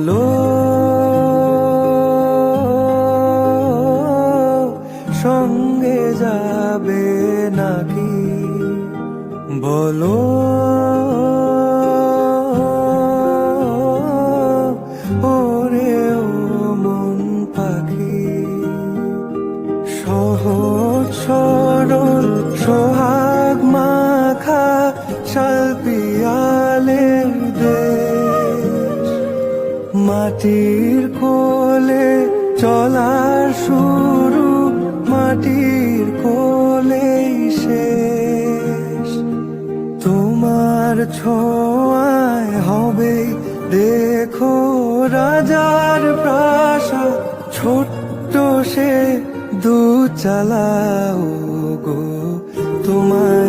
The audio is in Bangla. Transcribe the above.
বলো সঙ্গে যাবে নাকি, বলো ওরে ও মন পাখি। সহজ সরল সোহাগ মাখা শালপিয়ালের দেশ, মাটির কোলে চলার শুরু, মাটির কোলেই শেষ। তোমার ছোঁয়ায় হবে দেখো রাজার প্রাসাদ, ছোট্ট সে দু চালাও গো তোমার